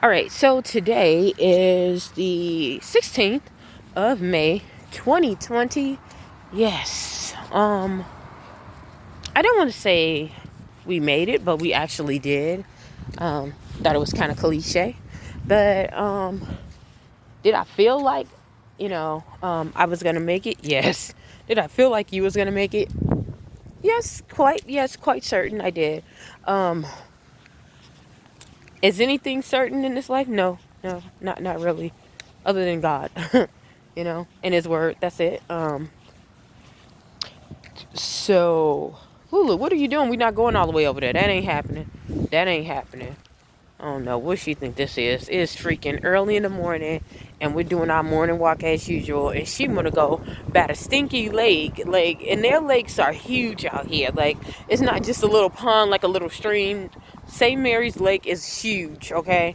All right, so today is the 16th of May, 2020. Yes. I don't want to say we made it, but we actually did. Thought it was kind of cliche. But did I feel like, I was going to make it? Yes. Did I feel like you was going to make it? Yes, quite certain I did. Um is anything certain in this life? No. No, not really. Other than God. And his word. That's it. So Lulu, what are you doing? We're not going all the way over there. That ain't happening. That ain't happening. I don't know what she think this is. It's freaking early in the morning, and we're doing our morning walk as usual. And she wanna go bat a stinky lake, and their lakes are huge out here. Like, it's not just a little pond, like a little stream. St. Mary's Lake is huge. Okay,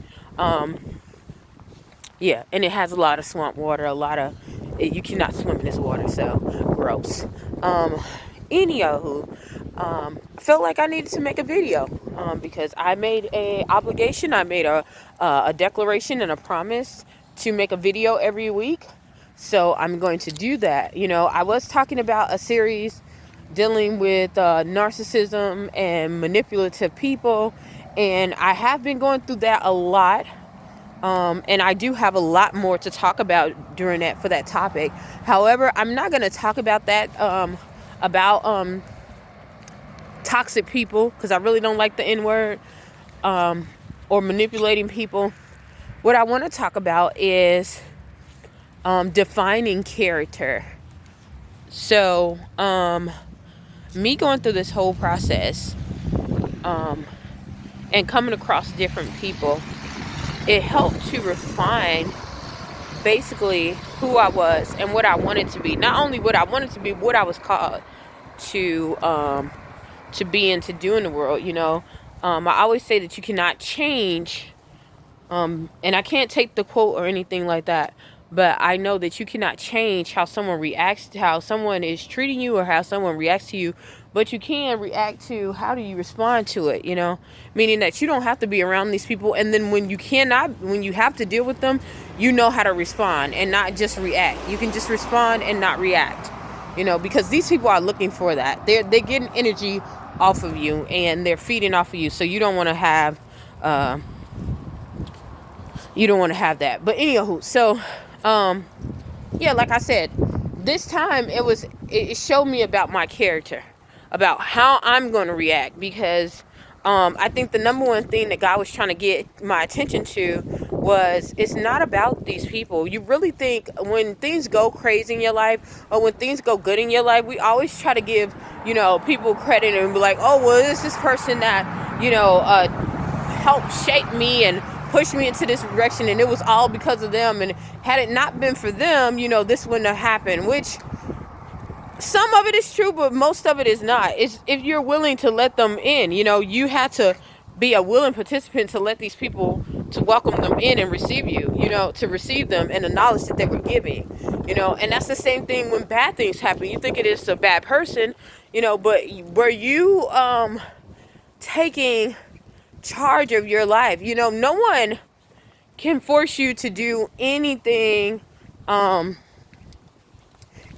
yeah, and it has a lot of swamp water. You cannot swim in this water, so gross. Um, Anywho, I felt like I needed to make a video because I made a obligation. I made a declaration and a promise to make a video every week. So I'm going to do that. I was talking about a series dealing with narcissism and manipulative people, and I have been going through that a lot. And I do have a lot more to talk about during that for that topic. However, I'm not going to talk about that about toxic people because I really don't like the N word or manipulating people. What I want to talk about is defining character. So, me going through this whole process and coming across different people, it helped to refine basically who I was and what I wanted to be. Not only what I wanted to be, what I was called to be and to do in the world. I always say that you cannot change, and I can't take the quote or anything like that. But I know that you cannot change how someone reacts to how someone is treating you or how someone reacts to you. But you can react to how do you respond to it, meaning that you don't have to be around these people. And then when you have to deal with them, you know how to respond and not just react. You can just respond and not react, because these people are looking for that. They're getting energy off of you and they're feeding off of you. So uh, you don't want to have that. But anywho, so yeah, like I said, this time it showed me about my character, about how I'm going to react, because I think the number one thing that God was trying to get my attention to was it's not about these people. You really think when things go crazy in your life or when things go good in your life, we always try to give people credit and be like, oh well, it's this person that helped shape me and push me into this direction, and it was all because of them, and had it not been for them, this wouldn't have happened. Which some of it is true, but most of it is not. It's if you're willing to let them in. You had to be a willing participant to let these people, to welcome them in and receive you, to receive them and the knowledge that they were giving. And that's the same thing when bad things happen. You think it is a bad person, but were you taking charge of your life? No one can force you to do anything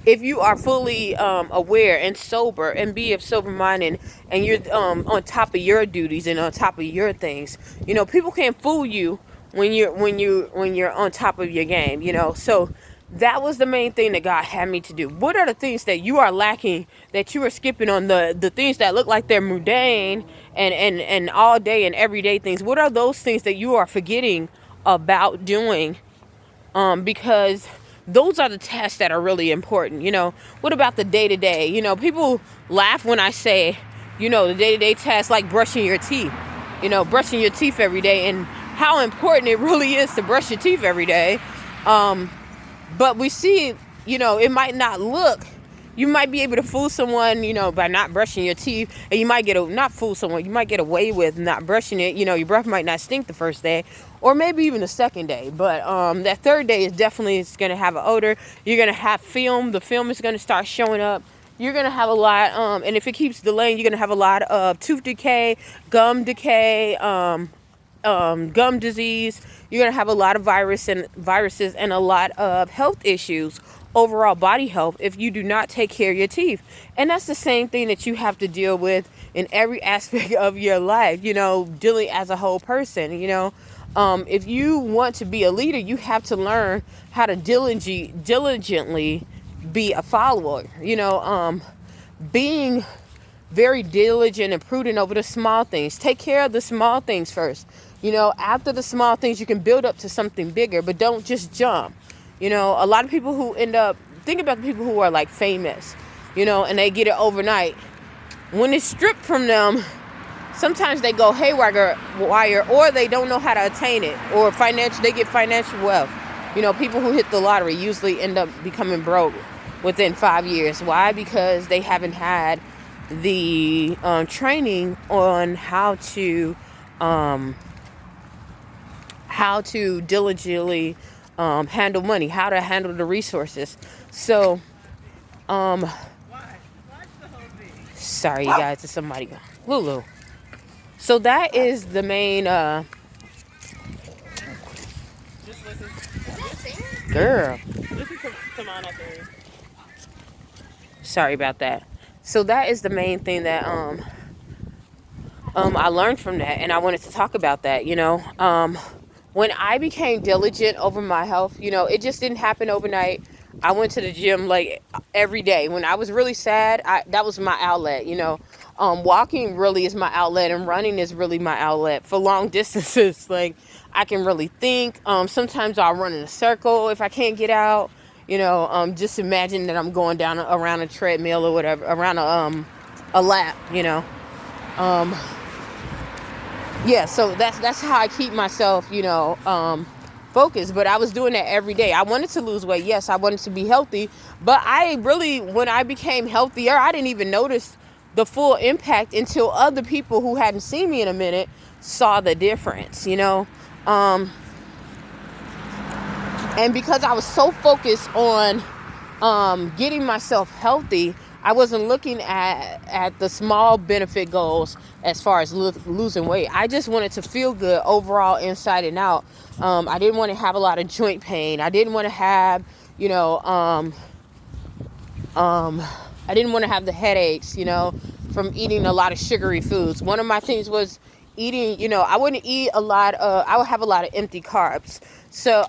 if you are fully aware and sober and be of sober mind, and you're on top of your duties and on top of your things. People can't fool you when you're on top of your game. So that was the main thing that God had me to do. What are the things that you are lacking, that you are skipping on, the things that look like they're mundane and all day and everyday things? What are those things that you are forgetting about doing? Because those are the tasks that are really important. What about the day to day? People laugh when I say, the day to day tasks like brushing your teeth. Brushing your teeth every day, and how important it really is to brush your teeth every day. But we see, it might not look. You might be able to fool someone, by not brushing your teeth, and you might not fool someone. You might get away with not brushing it. Your breath might not stink the first day, or maybe even the second day. But that third day is definitely, it's going to have an odor. You're going to have film. The film is going to start showing up. You're going to have a lot, and if it keeps delaying, you're going to have a lot of tooth decay, gum decay, gum disease. You're going to have a lot of viruses and a lot of health issues, overall body health, if you do not take care of your teeth. And that's the same thing that you have to deal with in every aspect of your life, dealing as a whole person. If you want to be a leader, you have to learn how to diligently be a follower. Being very diligent and prudent over the small things. Take care of the small things first. After the small things, you can build up to something bigger, but don't just jump. A lot of people who think about the people who are like famous, and they get it overnight. When it's stripped from them, sometimes they go haywire, or they don't know how to attain it, or they get financial wealth. People who hit the lottery usually end up becoming broke within 5 years. Why? Because they haven't had the training on how to diligently handle money, how to handle the resources. So, sorry, you guys, it's somebody. Lulu. So that is the main. Just listen. Girl. Listen to mine up there. Sorry about that. So that is the main thing that I learned from that, and I wanted to talk about that. When I became diligent over my health, it just didn't happen overnight. I went to the gym like every day. When I was really sad, that was my outlet. Walking really is my outlet, and running is really my outlet for long distances. Like, I can really think. Sometimes I'll run in a circle if I can't get out. Just imagine that I'm going down around a treadmill or whatever, around a lap. Yeah, so that's how I keep myself, focused. But I was doing that every day. I wanted to lose weight. Yes, I wanted to be healthy. But when I became healthier, I didn't even notice the full impact until other people who hadn't seen me in a minute saw the difference, And because I was so focused on getting myself healthy, I wasn't looking at the small benefit goals as far as losing weight. I just wanted to feel good overall, inside and out. I didn't want to have a lot of joint pain. I didn't want to have, I didn't want to have the headaches, from eating a lot of sugary foods. One of my things was eating, I wouldn't eat I would have a lot of empty carbs. So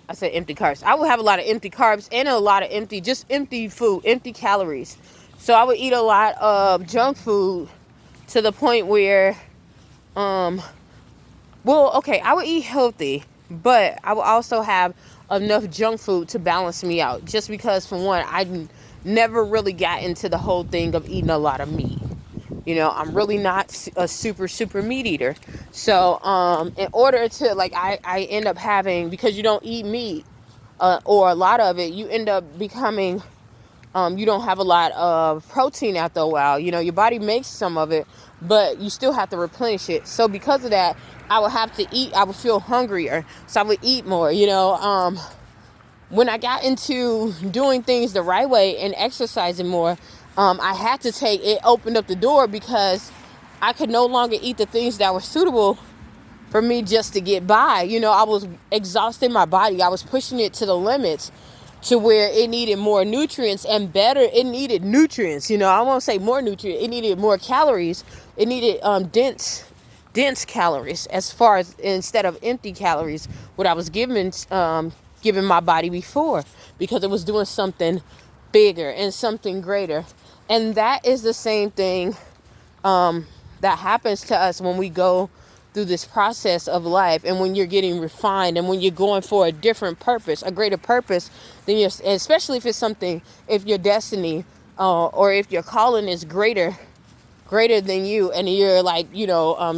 I said empty carbs. I would have a lot of empty carbs and a lot of empty food, empty calories. So I would eat a lot of junk food to the point where, I would eat healthy, but I would also have enough junk food to balance me out. Just because, for one, I never really got into the whole thing of eating a lot of meat. I'm really not a super meat eater. So, in order to, I end up having, because you don't eat meat, or a lot of it, you end up becoming, you don't have a lot of protein after a while. Your body makes some of it, but you still have to replenish it. So because of that, I would have to eat, I would feel hungrier. So I would eat more, when I got into doing things the right way and exercising more, I had to it opened up the door, because I could no longer eat the things that were suitable for me just to get by. I was exhausting my body. I was pushing it to the limits, to where it needed more nutrients and better. It needed nutrients, I won't say more nutrients. It needed more calories. It needed dense calories, as far as, instead of empty calories, what I was giving my body before, because it was doing something bigger and something greater. And that is the same thing that happens to us when we go through this process of life, and when you're getting refined, and when you're going for a different purpose, a greater purpose than especially if your destiny, or if your calling is greater than you, and you're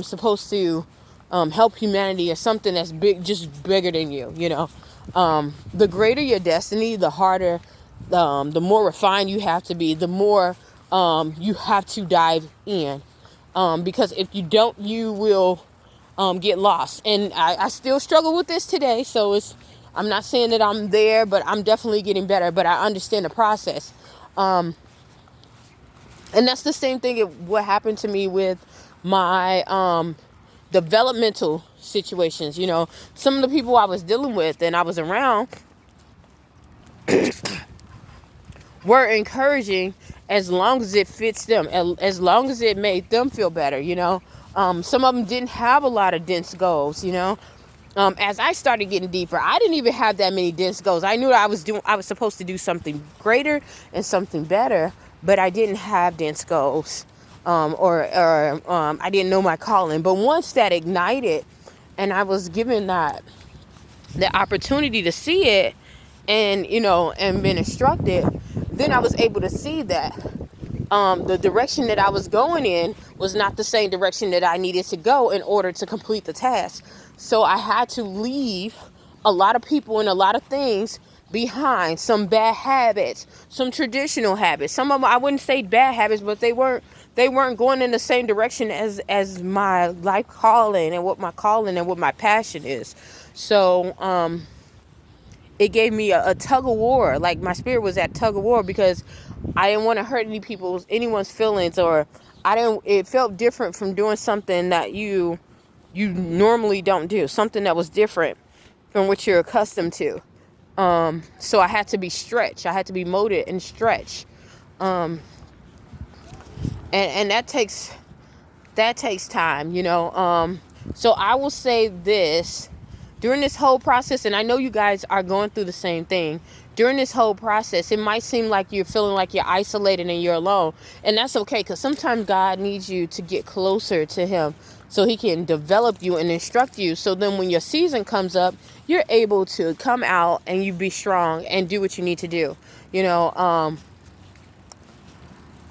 supposed to help humanity, or something that's big, just bigger than you. The greater your destiny, the harder, the more refined you have to be, the more you have to dive in, because if you don't, you will get lost. And I still struggle with this today, so I'm not saying that I'm there, but I'm definitely getting better. But I understand the process, and that's the same thing what happened to me with my developmental situations. Some of the people I was dealing with and I was around were encouraging as long as it fits them, as long as it made them feel better. Some of them didn't have a lot of dense goals. As I started getting deeper, I didn't even have that many dense goals. I knew that I was supposed to do something greater and something better, but I didn't have dense goals, or I didn't know my calling. But once that ignited, and I was given the opportunity to see it, and and been instructed, then I was able to see that the direction that I was going in was not the same direction that I needed to go in order to complete the task. So I had to leave a lot of people and a lot of things behind, some bad habits, some traditional habits. Some of them, I wouldn't say bad habits, but they weren't going in the same direction as my life calling and what my calling and what my passion is. So it gave me a tug of war. Like, my spirit was at tug of war, because I didn't want to hurt anyone's feelings, or it felt different from doing something that you normally don't do, something that was different from what you're accustomed to. So I had to be stretched. I had to be molded and stretched. And that takes time, so I will say this: during this whole process, and I know you guys are going through the same thing, during this whole process, it might seem like you're feeling like you're isolated and you're alone. And that's okay, because sometimes God needs you to get closer to him so he can develop you and instruct you. So then when your season comes up, you're able to come out and you be strong and do what you need to do.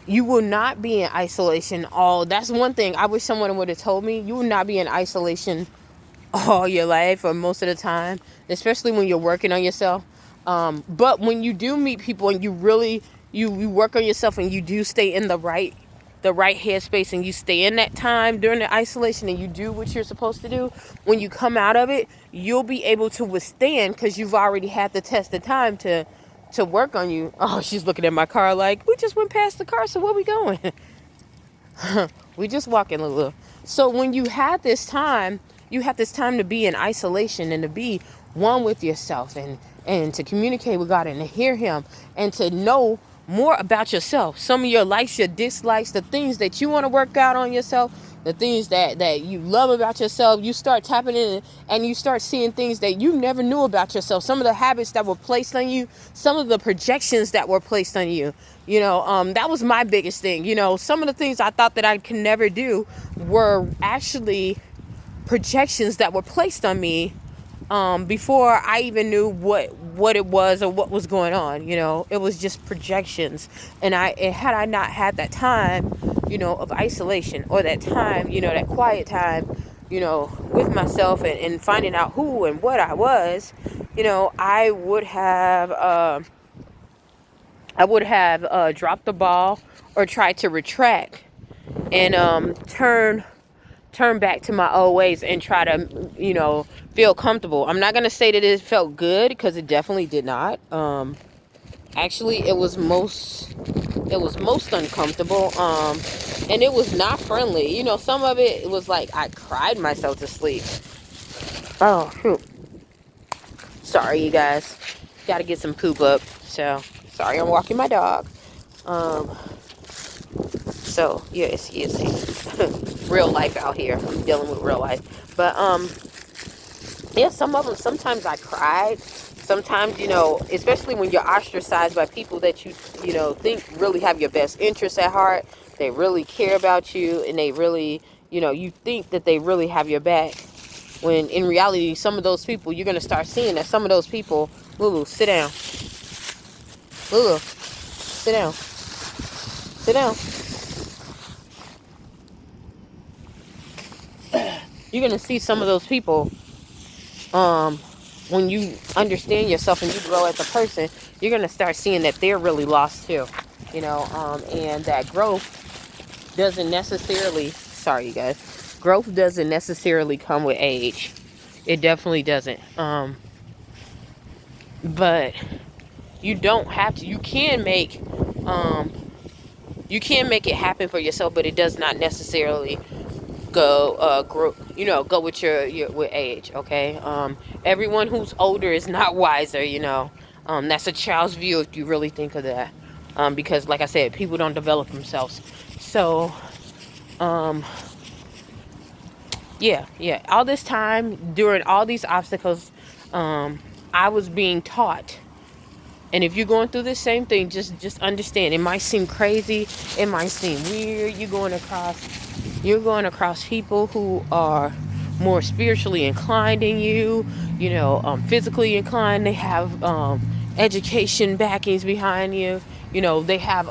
You will not be in isolation that's one thing I wish someone would have told me. You will not be in isolation all your life, or most of the time, especially when you're working on yourself. But when you do meet people and you really you work on yourself, and you do stay in the right headspace, and you stay in that time during the isolation, and you do what you're supposed to do, when you come out of it, you'll be able to withstand, because you've already had the test of time to work on you. Oh, she's looking at my car like, we just went past the car, so where we going? We just walking a little. So when you have this time to be in isolation, and to be one with yourself, and to communicate with God, and to hear him, and to know more about yourself, some of your likes, your dislikes, the things that you want to work out on yourself, the things that you love about yourself. You start tapping in, and you start seeing things that you never knew about yourself. Some of the habits that were placed on you, some of the projections that were placed on you. That was my biggest thing. Some of the things I thought that I could never do were actually projections that were placed on me before I even knew what it was or what was going on. It was just projections. And had I not had that time, of isolation, or that time, that quiet time, with myself, and finding out who and what I was, I would have dropped the ball, or tried to retract, and turn back to my old ways, and try to, feel comfortable. I'm not going to say that it felt good, because it definitely did not. Actually, it was most uncomfortable. And it was not friendly. Some of it was like I cried myself to sleep. Oh, shoot. Sorry, you guys. Got to get some poop up. So, sorry, I'm walking my dog. So, yes, real life out here. I'm dealing with real life. But, yeah, some of them, sometimes I cried. Sometimes, especially when you're ostracized by people that you think really have your best interests at heart. They really care about you, and they really, you think that they really have your back. When in reality, some of those people, you're going to start seeing that some of those people, Lulu, sit down. Lulu, sit down. Sit down. You're going to see some of those people, when you understand yourself and you grow as a person, you're going to start seeing that they're really lost too. And that growth doesn't necessarily, growth doesn't necessarily come with age. It definitely doesn't. But you don't have to. You can make it happen for yourself, but it does not necessarily go grow, go with your with age. Okay. Everyone who's older is not wiser. That's a child's view if you really think of that. Because like I said, people don't develop themselves. So um yeah, all this time during all these obstacles, I was being taught. And if you're going through the same thing, just understand. It might seem crazy, it might seem weird. You're going across people who are more spiritually inclined than you, physically inclined. They have education backings behind you. They have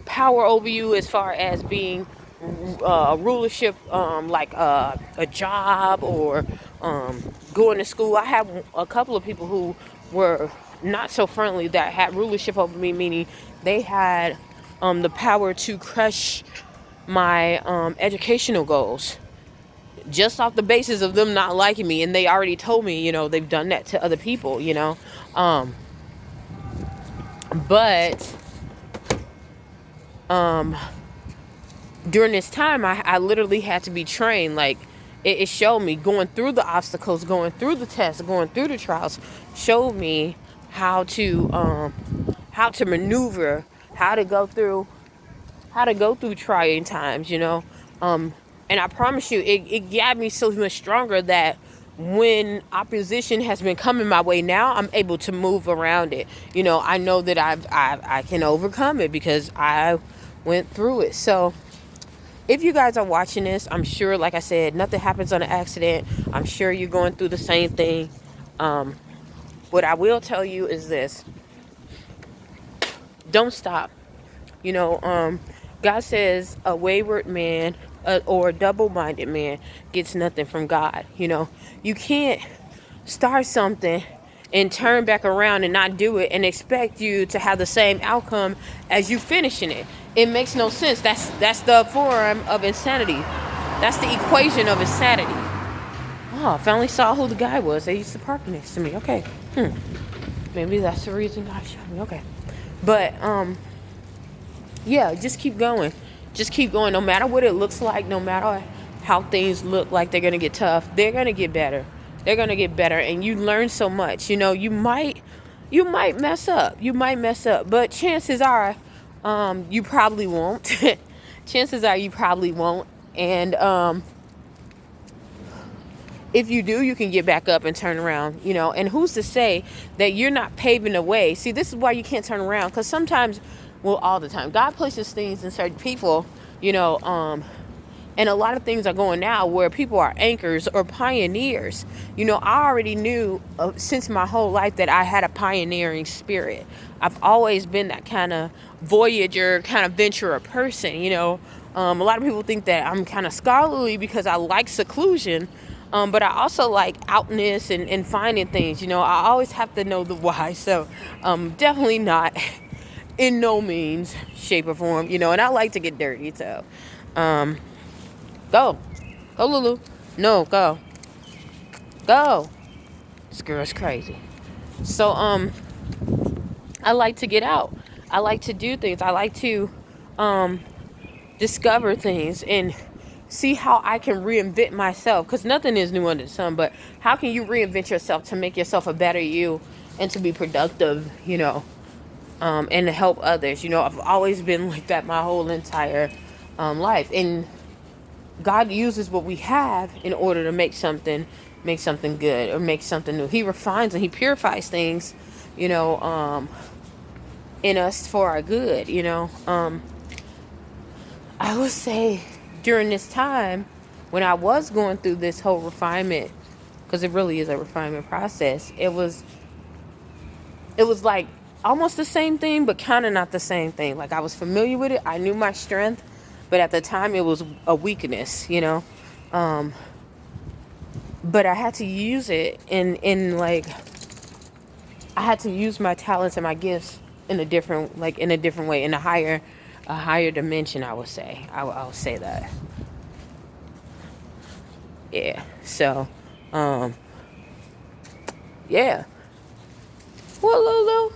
power over you as far as being rulership, like a job or going to school. I have a couple of people who were not so friendly that had rulership over me, meaning they had the power to crush my educational goals just off the basis of them not liking me. And they already told me, they've done that to other people, um, but um, during this time, I literally had to be trained. Like, it showed me going through the obstacles, going through the tests, going through the trials, showed me how to maneuver, how to go through trying times. And I promise you, it got me so much stronger that when opposition has been coming my way now, I'm able to move around it. I know that I can overcome it because I went through it. So if you guys are watching this, I'm sure, like I said, nothing happens on an accident. I'm sure you're going through the same thing. Um, what I will tell you is this: don't stop. God says a wayward man or a double-minded man gets nothing from God. You can't start something and turn back around and not do it and expect you to have the same outcome as you finishing it. It makes no sense. That's the form of insanity. That's the equation of insanity. Oh, I finally saw who the guy was. They used to park next to me. Okay. Maybe that's the reason God showed me. Okay. But yeah, just keep going. Just keep going. No matter what it looks like, no matter how things look like they're gonna get tough, they're gonna get better. They're gonna get better, and you learn so much. You might mess up. You might mess up, but chances are, you probably won't. Chances are you probably won't, and if you do, you can get back up and turn around, and who's to say that you're not paving the way? See, this is why you can't turn around, because sometimes, well, all the time, God places things in certain people, and a lot of things are going now where people are anchors or pioneers. I already knew since my whole life that I had a pioneering spirit. I've always been that kind of voyager, kind of venturer person. A lot of people think that I'm kind of scholarly because I like seclusion. But I also like outness and finding things. I always have to know the why. So definitely not in no means, shape, or form. And I like to get dirty. So go. Go, Lulu. No, go. Go. This girl's crazy. So I like to get out. I like to do things. I like to discover things and see how I can reinvent myself, because nothing is new under the sun. But how can you reinvent yourself to make yourself a better you and to be productive, and to help others? I've always been like that my whole entire life, and God uses what we have in order to make something good or make something new. He refines and he purifies things, in us for our good. I would say during this time when I was going through this whole refinement, because it really is a refinement process, it was like almost the same thing, but kind of not the same thing. Like, I was familiar with it. I knew my strength, but at the time it was a weakness, but I had to use it in like, I had to use my talents and my gifts in a different way, in a higher dimension. I would say. I would say that. Yeah. So, yeah. What, Lulu?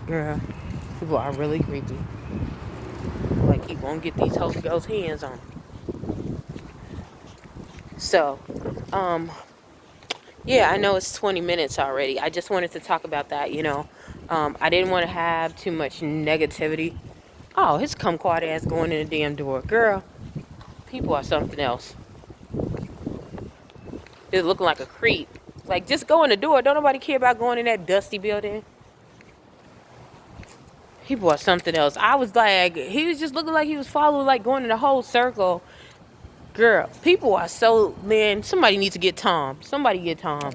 Girl. People are really creepy. Like he won't get these Holy Ghost hands on 'em. So, um, yeah, I know it's 20 minutes already. I just wanted to talk about that, you know. I didn't want to have too much negativity. Oh, his kumquat ass going in the damn door. Girl, people are something else. Just looking like a creep. Like, just go in the door. Don't nobody care about going in that dusty building. People are something else. I was like, he was just looking like he was following, like going in the whole circle. Girl, people are so, man, somebody needs to get Tom. Somebody get Tom.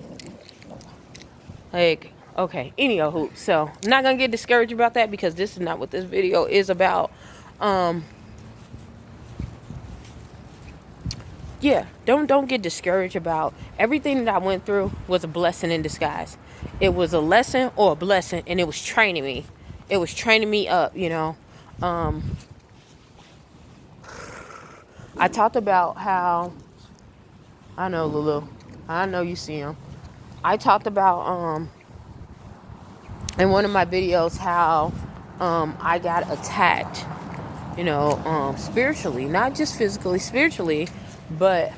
Like, okay, anywho, so I'm not gonna get discouraged about that because this is not what this video is about. Um, yeah, don't get discouraged about everything that I went through was a blessing in disguise. It was a lesson or a blessing, and it was training me. It was training me up, you know. Um, I talked about how I know Lulu. I know you see him. I talked about in one of my videos how I got attacked, you know, spiritually, not just physically, spiritually, but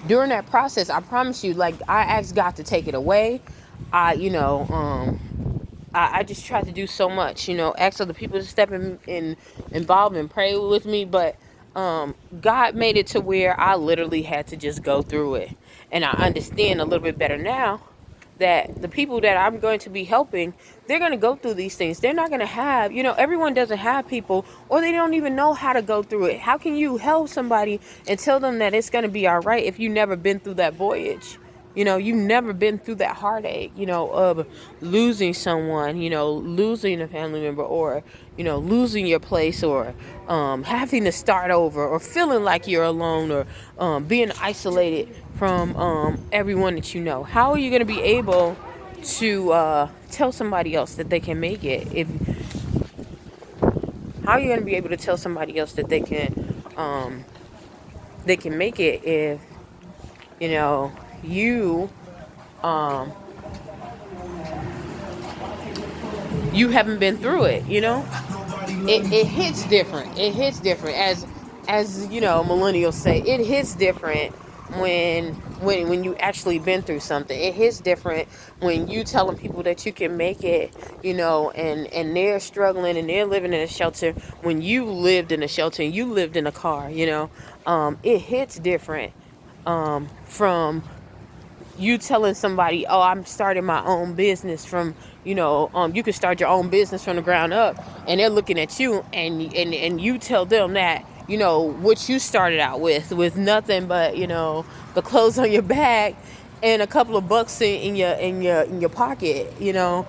during that process, I promise you, like I asked God to take it away. You know, I just tried to do so much, you know, ask other people to step in involved and pray with me, but God made it to where I literally had to just go through it. And I understand a little bit better now that the people that I'm going to be helping, they're going to go through these things. They're not going to have, you know, everyone doesn't have people, or they don't even know how to go through it. How can you help somebody and tell them that it's going to be all right if you've never been through that voyage? You know, you've never been through that heartache, you know, of losing someone, you know, losing a family member, or, you know, losing your place, or having to start over, or feeling like you're alone, or being isolated from everyone that you know. How are you going to be able to tell somebody else that they can make it? If How are you going to be able to tell somebody else that they can make it if, you know, you um, you haven't been through it, you know? It hits different. It hits different, as you know, millennials say. It hits different when you actually been through something. It hits different when you telling people that you can make it, you know, and they're struggling and they're living in a shelter when you lived in a shelter and you lived in a car, you know. It hits different from you telling somebody, oh, I'm starting my own business from, you know, you can start your own business from the ground up, and they're looking at you, and you tell them that, you know, what you started out with nothing but, you know, the clothes on your back and a couple of bucks in your pocket, you know.